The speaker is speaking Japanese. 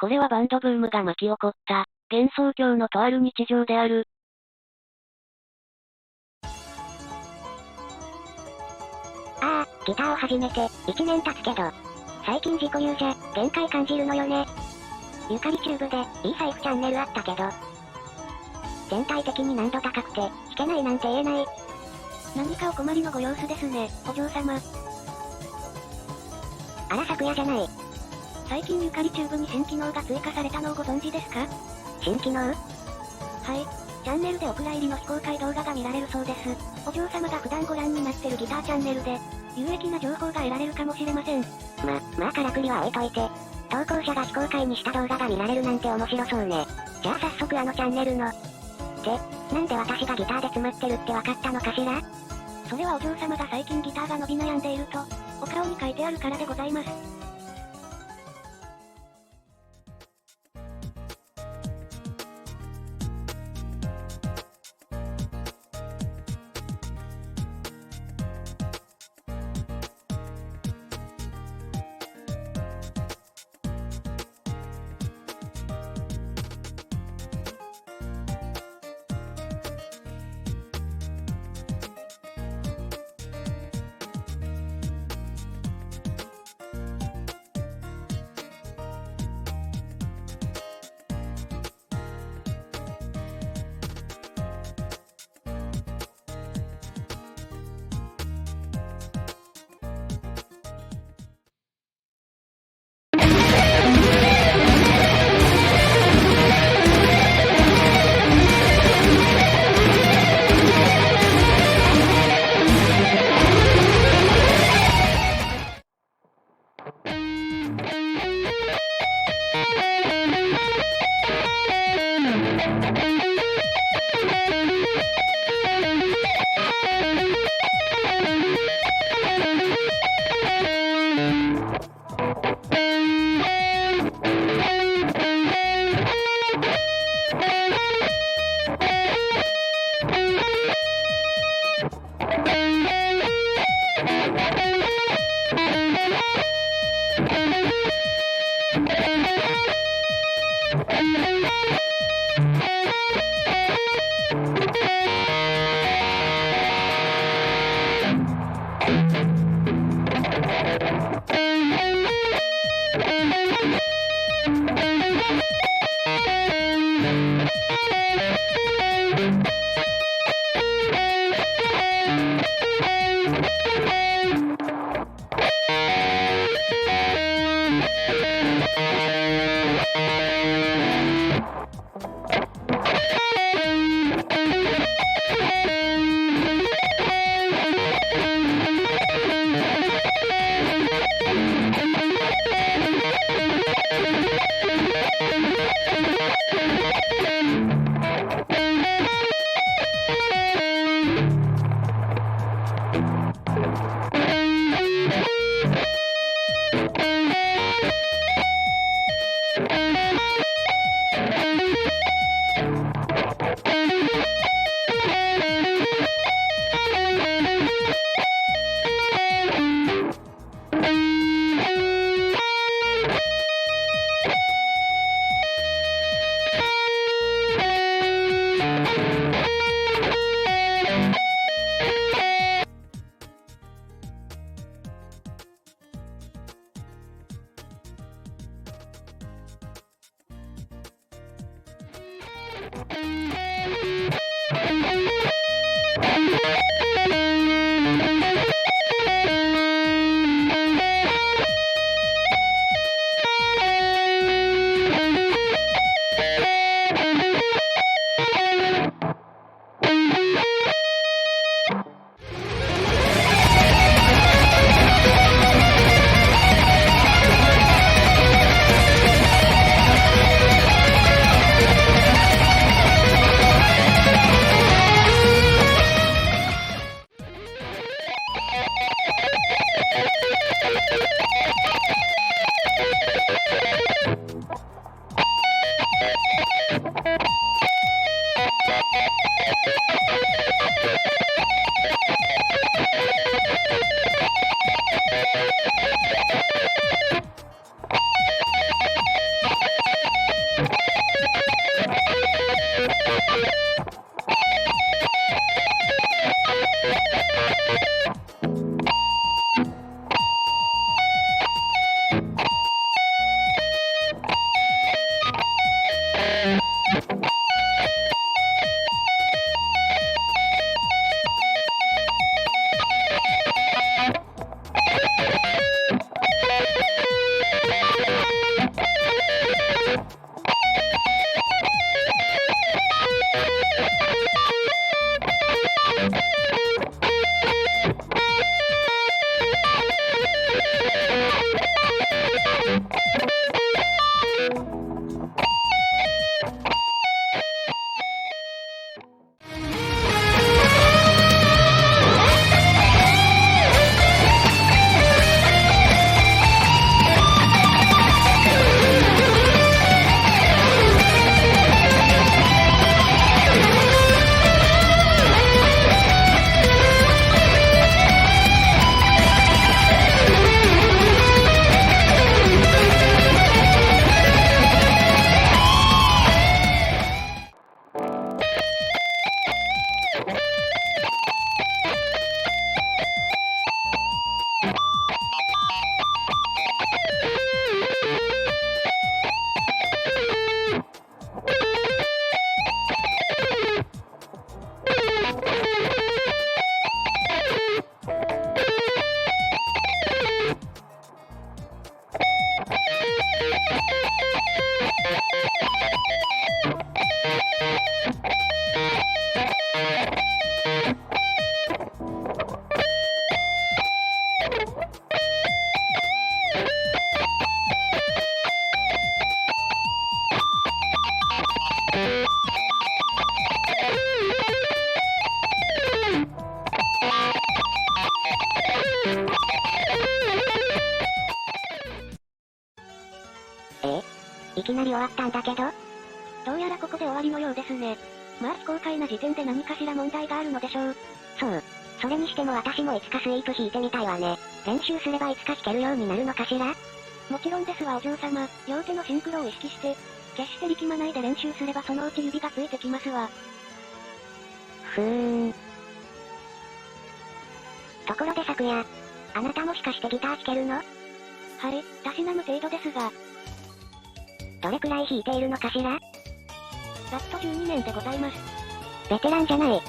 これはバンドブームが巻き起こった、幻想郷のとある日常である。ギターを始めて、1年経つけど、最近自己流じゃ、限界感じるのよね。ゆかりチューブで、いい財布チャンネルあったけど、全体的に難度高くて、弾けないなんて言えない。何かお困りのご様子ですね、お嬢様。あら昨夜じゃない。最近ゆかりチューブに新機能が追加されたのをご存知ですか？新機能？はい。チャンネルでお蔵入りの非公開動画が見られるそうです。お嬢様が普段ご覧になってるギターチャンネルで、有益な情報が得られるかもしれません。まあからくりは置いといて。投稿者が非公開にした動画が見られるなんて面白そうね。じゃあ早速あのチャンネルの。なんで私がギターで詰まってるってわかったのかしら？それはお嬢様が最近ギターが伸び悩んでいると、お顔に書いてあるからでございます。いきなり終わったんだけど、どうやらここで終わりのようですね。まあ非公開な時点で何かしら問題があるのでしょう。そう。それにしても私もいつかスイープ弾いてみたいわね。練習すればいつか弾けるようになるのかしら？もちろんですわお嬢様、両手のシンクロを意識して、決して力まないで練習すればそのうち指がついてきますわ。ところで昨夜、あなたもしかしてギター弾けるの？はい、たしなむ程度ですが。どれくらい弾いているのかしら？ざっと12年でございます。ベテランじゃない。